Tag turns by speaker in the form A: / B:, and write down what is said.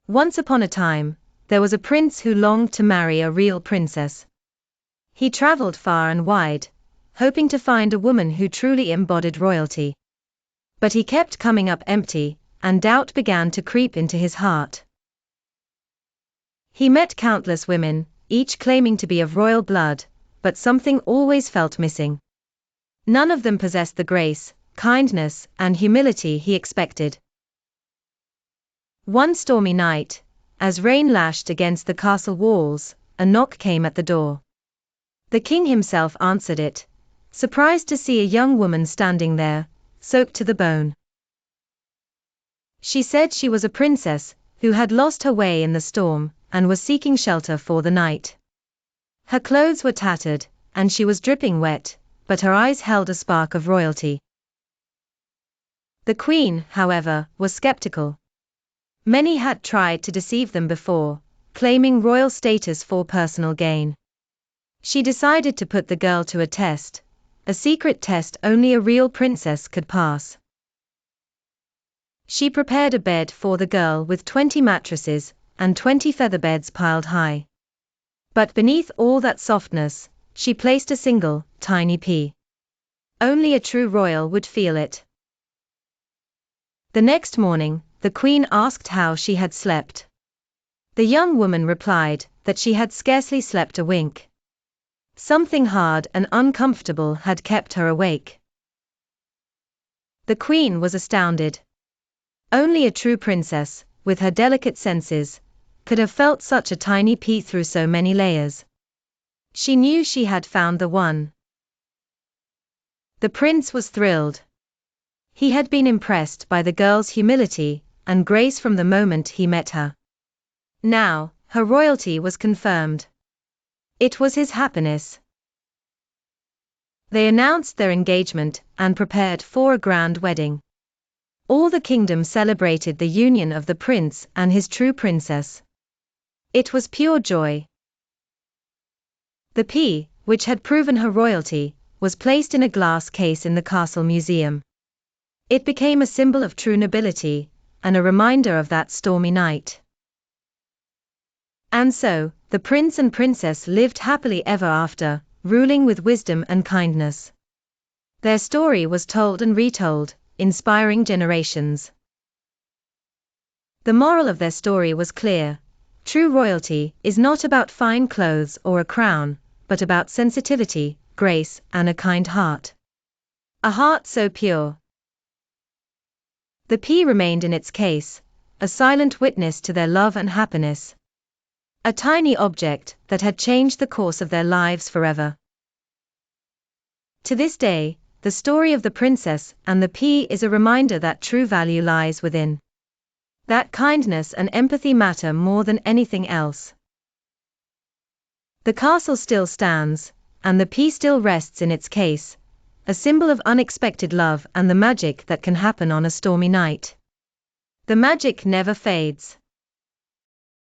A: Once upon a time, there was a prince who longed to marry a real princess. He traveled far and wide, hoping to find a woman who truly embodied royalty. But he kept coming up empty, and doubt began to creep into his heart. He met countless women, each claiming to be of royal blood, but something always felt missing. None of them possessed the grace, kindness, and humility he expected. One stormy night, as rain lashed against the castle walls, a knock came at the door. The king himself answered it, surprised to see a young woman standing there, soaked to the bone. She said she was a princess, who had lost her way in the storm, and was seeking shelter for the night. Her clothes were tattered, and she was dripping wet, but her eyes held a spark of royalty. The queen, however, was skeptical. Many had tried to deceive them before, claiming royal status for personal gain. She decided to put the girl to a test, a secret test only a real princess could pass. She prepared a bed for the girl with 20 mattresses, and 20 feather beds piled high. But beneath all that softness, she placed a single, tiny pea. Only a true royal would feel it. The next morning, the queen asked how she had slept. The young woman replied that she had scarcely slept a wink. Something hard and uncomfortable had kept her awake. The queen was astounded. Only a true princess, with her delicate senses, could have felt such a tiny pea through so many layers. She knew she had found the one. The prince was thrilled. He had been impressed by the girl's humility and grace from the moment he met her. Now, her royalty was confirmed. It was his happiness. They announced their engagement and prepared for a grand wedding. All the kingdom celebrated the union of the prince and his true princess. It was pure joy. The pea, which had proven her royalty, was placed in a glass case in the castle museum. It became a symbol of true nobility, and a reminder of that stormy night. And so, the prince and princess lived happily ever after, ruling with wisdom and kindness. Their story was told and retold, inspiring generations. The moral of their story was clear: true royalty is not about fine clothes or a crown, but about sensitivity, grace, and a kind heart. A heart so pure. The pea remained in its case, a silent witness to their love and happiness. A tiny object that had changed the course of their lives forever. To this day, the story of the princess and the pea is a reminder that true value lies within. That kindness and empathy matter more than anything else. The castle still stands, and the pea still rests in its case, a symbol of unexpected love and the magic that can happen on a stormy night. The magic never fades.